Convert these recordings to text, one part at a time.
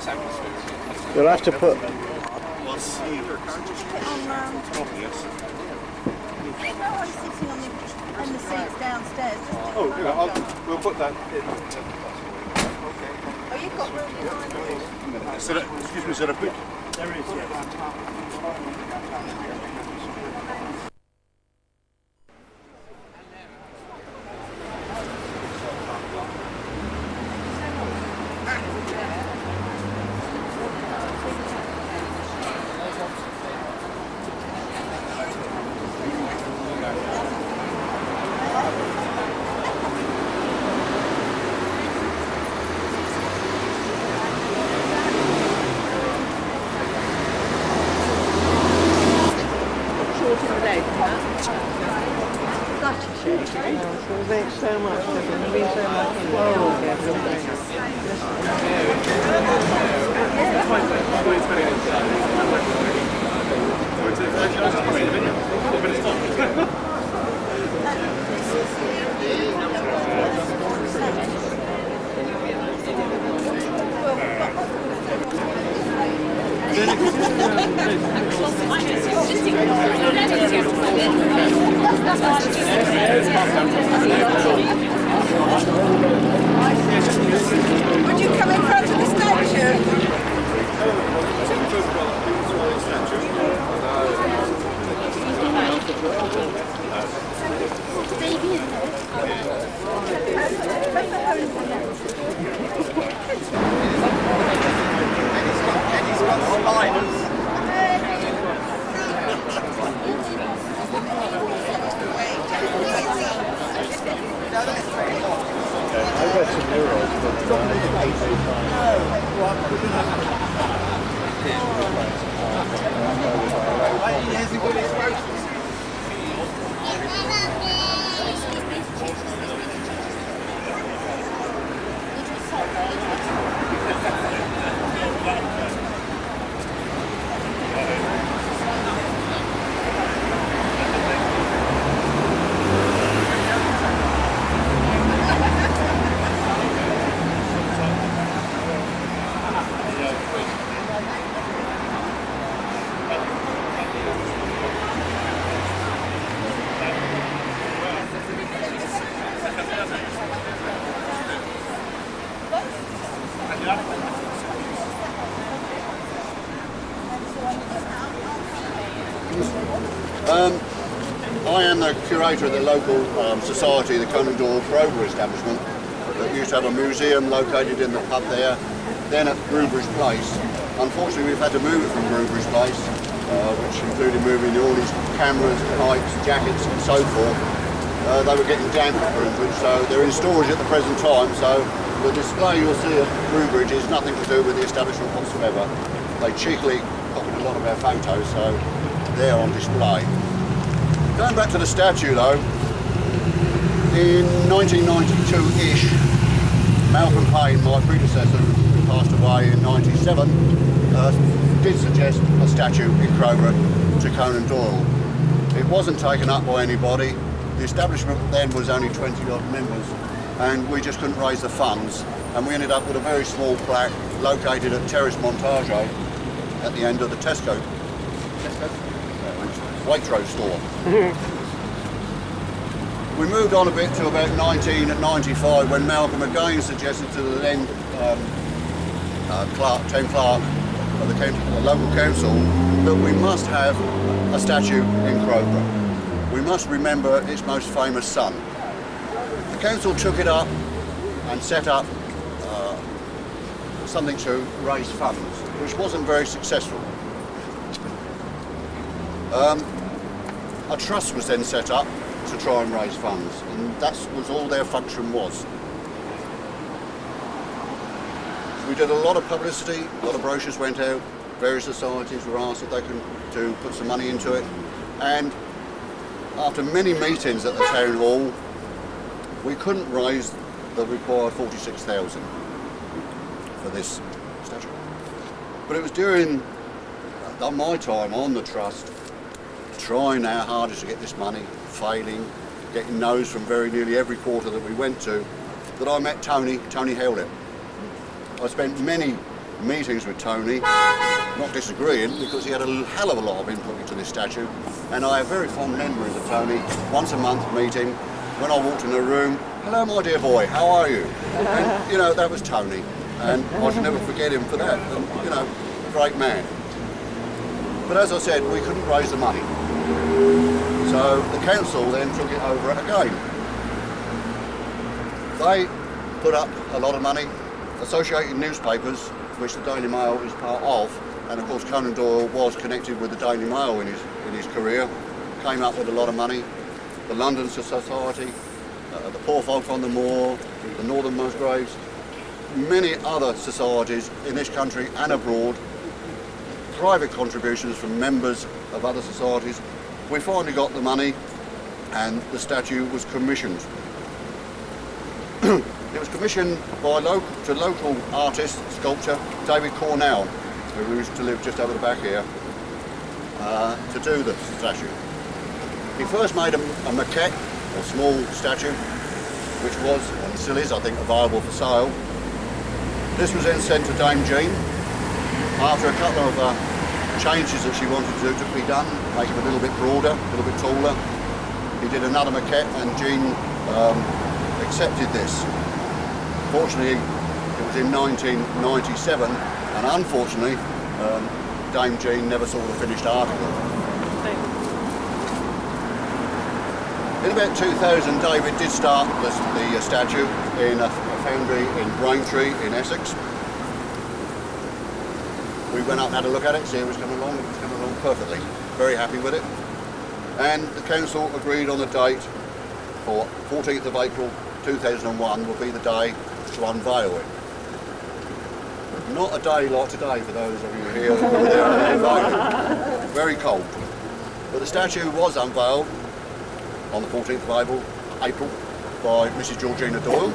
You'll have to put... No one's sitting on the seats downstairs. Oh, yeah, we'll put that in. Oh, you've got room behind you. Excuse me, is there a bit? There is, yeah. Thanks so much. There's been so much involved. Would you come in front of the statue? I've got some euros, I am the curator of the local society, the Conan Doyle Grover establishment, that used to have a museum located in the pub there, then at Gruber's Place. Unfortunately, we've had to move it from Gruber's Place, which included moving all these cameras, lights, jackets and so forth. They were getting damp at Groombridge, so they're in storage at the present time, so the display you'll see at Groombridge is nothing to do with the establishment whatsoever. They cheekily copied a lot of our photos, so they're on display. Going back to the statue though, in 1992-ish, Malcolm Payne, my predecessor, who passed away in 97, did suggest a statue in Crover to Conan Doyle. It wasn't taken up by anybody. The establishment then was only 20 odd members and we just couldn't raise the funds, and we ended up with a very small plaque located at Terrace Montaggio at the end of the Tesco Waitrose store. We moved on a bit to about 1995 when Malcolm again suggested to the then town clerk of the local council that we must have a statue in Crover. We must remember its most famous son. The council took it up and set up something to raise funds, which wasn't very successful. A trust was then set up to try and raise funds, and that was all their function was. We did a lot of publicity, a lot of brochures went out, various societies were asked if they could to put some money into it, and after many meetings at the town hall, we couldn't raise the required 46,000 for this statue. But it was during my time on the trust, trying our hardest to get this money, failing, getting no's from very nearly every quarter that we went to, that I met Tony Howlett. I spent many meetings with Tony, not disagreeing, because he had a hell of a lot of input into this statue. And I have very fond memories of Tony, once a month meeting. When I walked in the room, hello my dear boy, how are you? And, you know, that was Tony. And I should never forget him for that. And, you know, great man. But as I said, we couldn't raise the money. So the council then took it over again. They put up a lot of money, associated newspapers, which the Daily Mail is part of, and of course Conan Doyle was connected with the Daily Mail in his career, came up with a lot of money. The London Society, the Poor Folk on the Moor, the Northernmost Graves, many other societies in this country and abroad, private contributions from members of other societies. We finally got the money and the statue was commissioned. It was commissioned by local artist, sculptor, David Cornell, who used to live just over the back here, to do the statue. He first made a maquette, a small statue, which was, and still is I think, available for sale. This was then sent to Dame Jean. After a couple of changes that she wanted to be done, make him a little bit broader, a little bit taller, he did another maquette and Jean accepted this. Fortunately, it was in 1997, and unfortunately, Dame Jean never saw the finished article. In about 2000, David did start the statue in a foundry in Braintree in Essex. We went up and had a look at it, see how it was coming along. It was coming along perfectly. Very happy with it. And the council agreed on the date for 14th of April 2001 will be the day to unveil it. Not a day like today for those of you here who were there and unveiled it. Very cold. But the statue was unveiled on the 14th of April by Mrs. Georgina Doyle,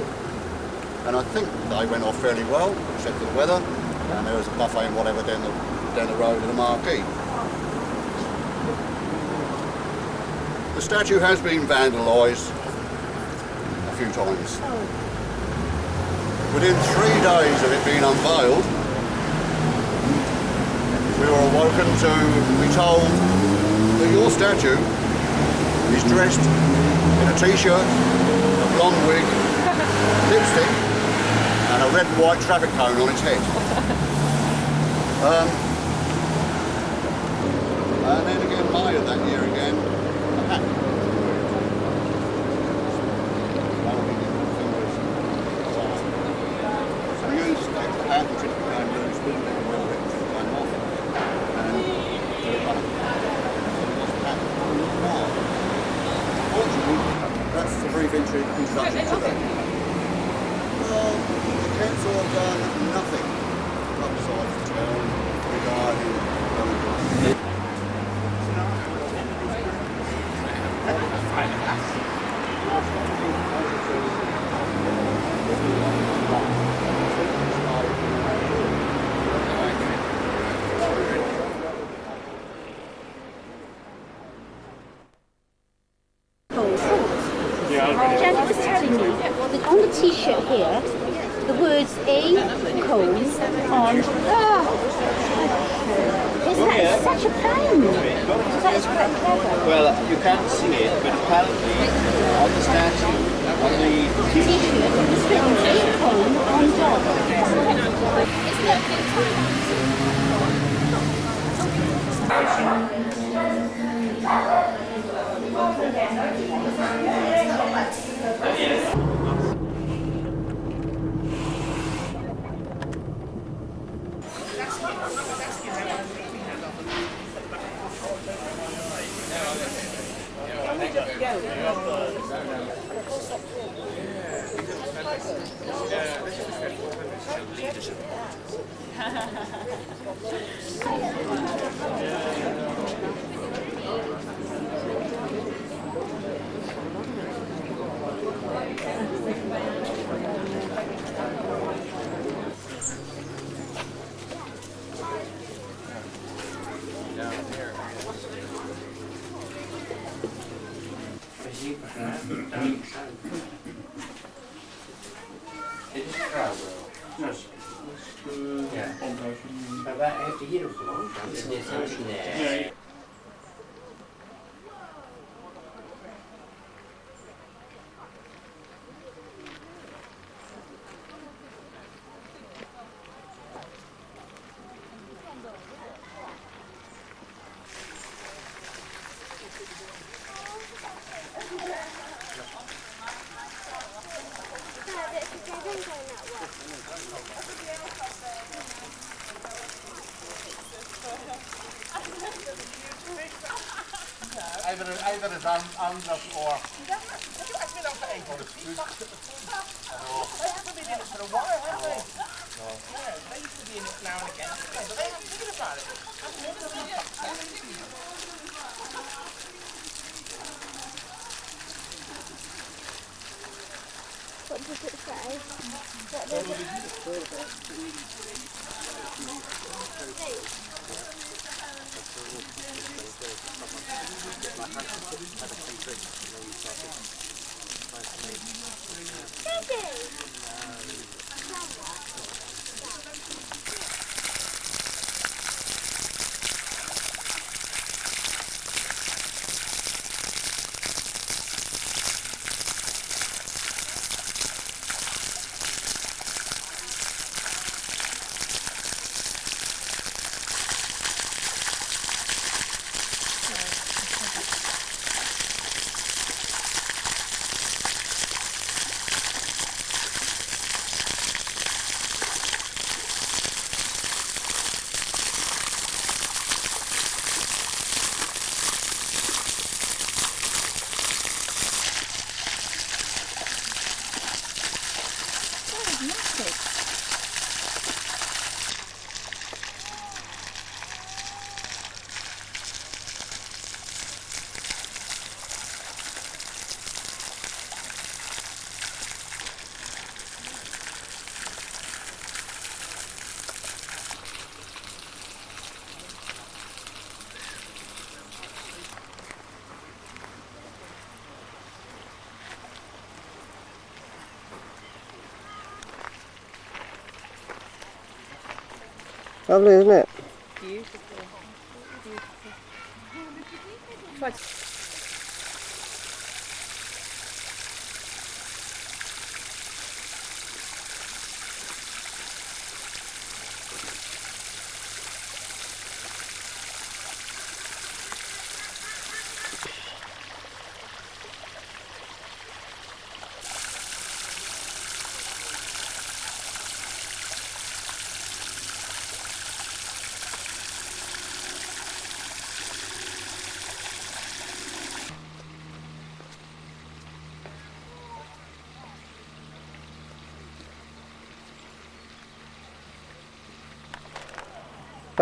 and I think they went off fairly well, except for the weather, and there was a buffet and whatever down the road in the marquee. The statue has been vandalised a few times. Within 3 days of it being unveiled, we were awoken to be told that your statue is dressed in a t-shirt, a blonde wig, lipstick and a red and white traffic cone on its head. And then again, May of that year again, a hat. So we used the hat until it became loose, a little bit of well until it came off. And that's the brief introduction to that. Well, the council have done nothing outside the town regarding Janet was telling me that on the t-shirt here, the words A. Combs on. Isn't that such a pain? That is quite clever. Well, you can't see it, but apparently on the statue, on the T-shirt, it's written A. Combs on top. It is a crowd, though. Yes. Ja. Maar waar heeft hij hier op gewoond dan? In dit huis? Nee. Even eens aan dat oor. What does it say? What does Lovely, isn't it? Beautiful.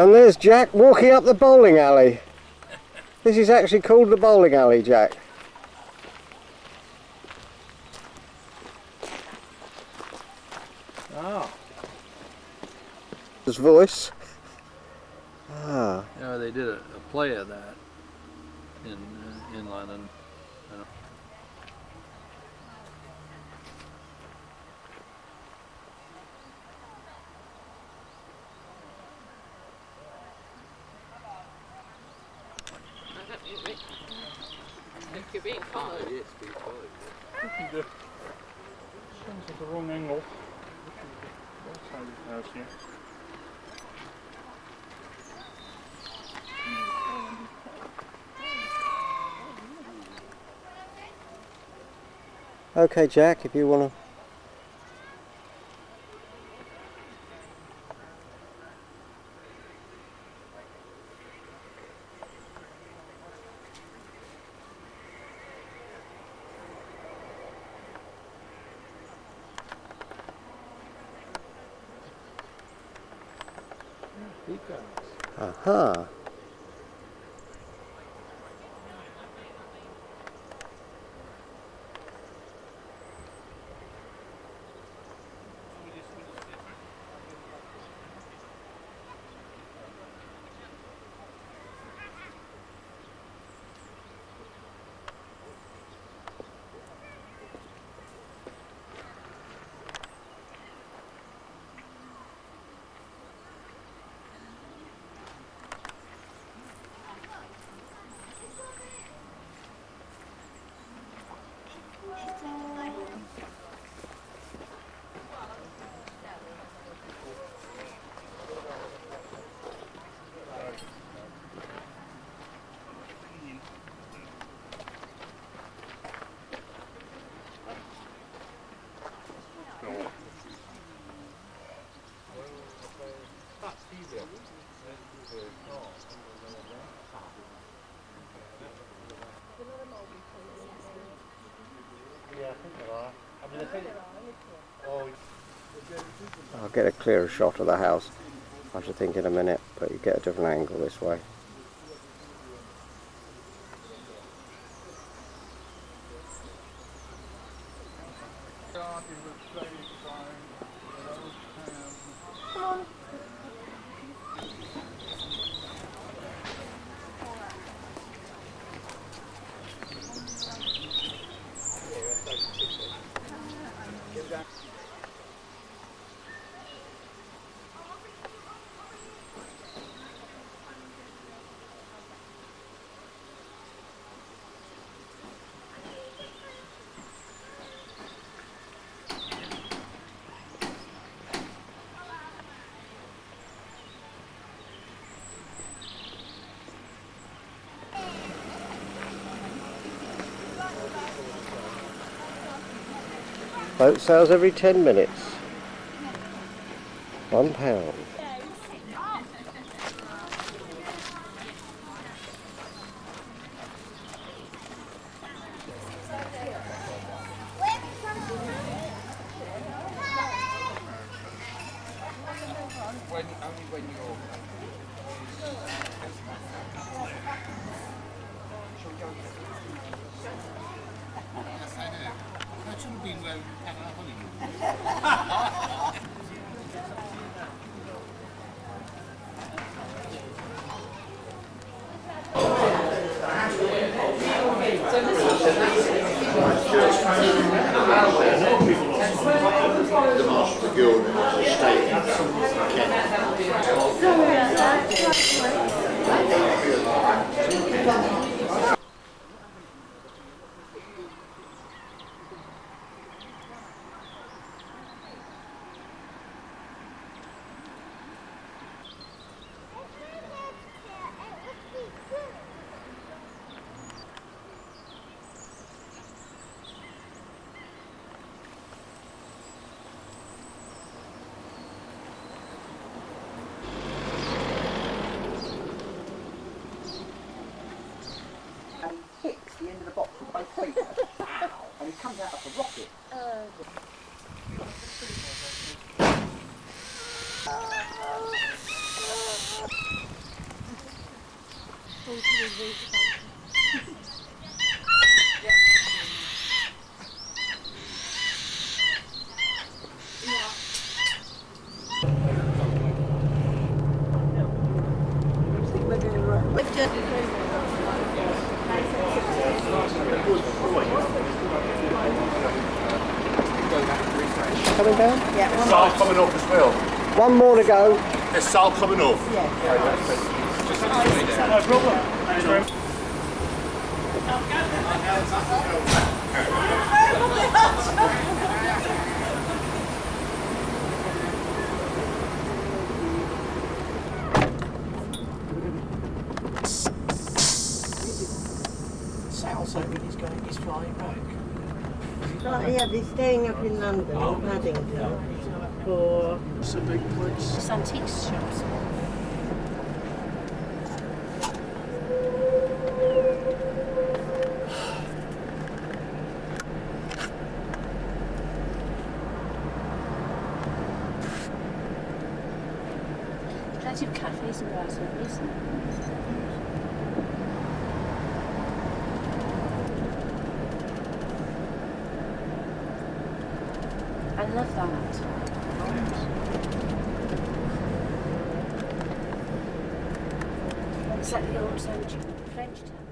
And there's Jack walking up the bowling alley. This is actually called the bowling alley, Jack. Oh. His voice. Ah. You know, they did a play of that in London. You're being followed. Yes, being followed. Sounds like the wrong angle. That's how it has here. Okay, Jack, if you want to. Aha. Yeah, I think there are. I mean, I think. Oh, I'll get a clearer shot of the house, I should think, in a minute, but you get a different angle this way. Boat sails every 10 minutes. £1. That should have been where we had our honeymoon. The Master of the Guild estate And he hits the end of the box with both feet. And he comes out like a rocket. Coming down? Yeah, Salt coming off as well. One more to go. There's salt coming off. no problem. Thanks very much. Sal certainly he's flying back. yeah, they're staying up in London, in Paddington, for It's a big place. antique shops. Plenty of cafes and brasseries. I love that. It's like the old French town.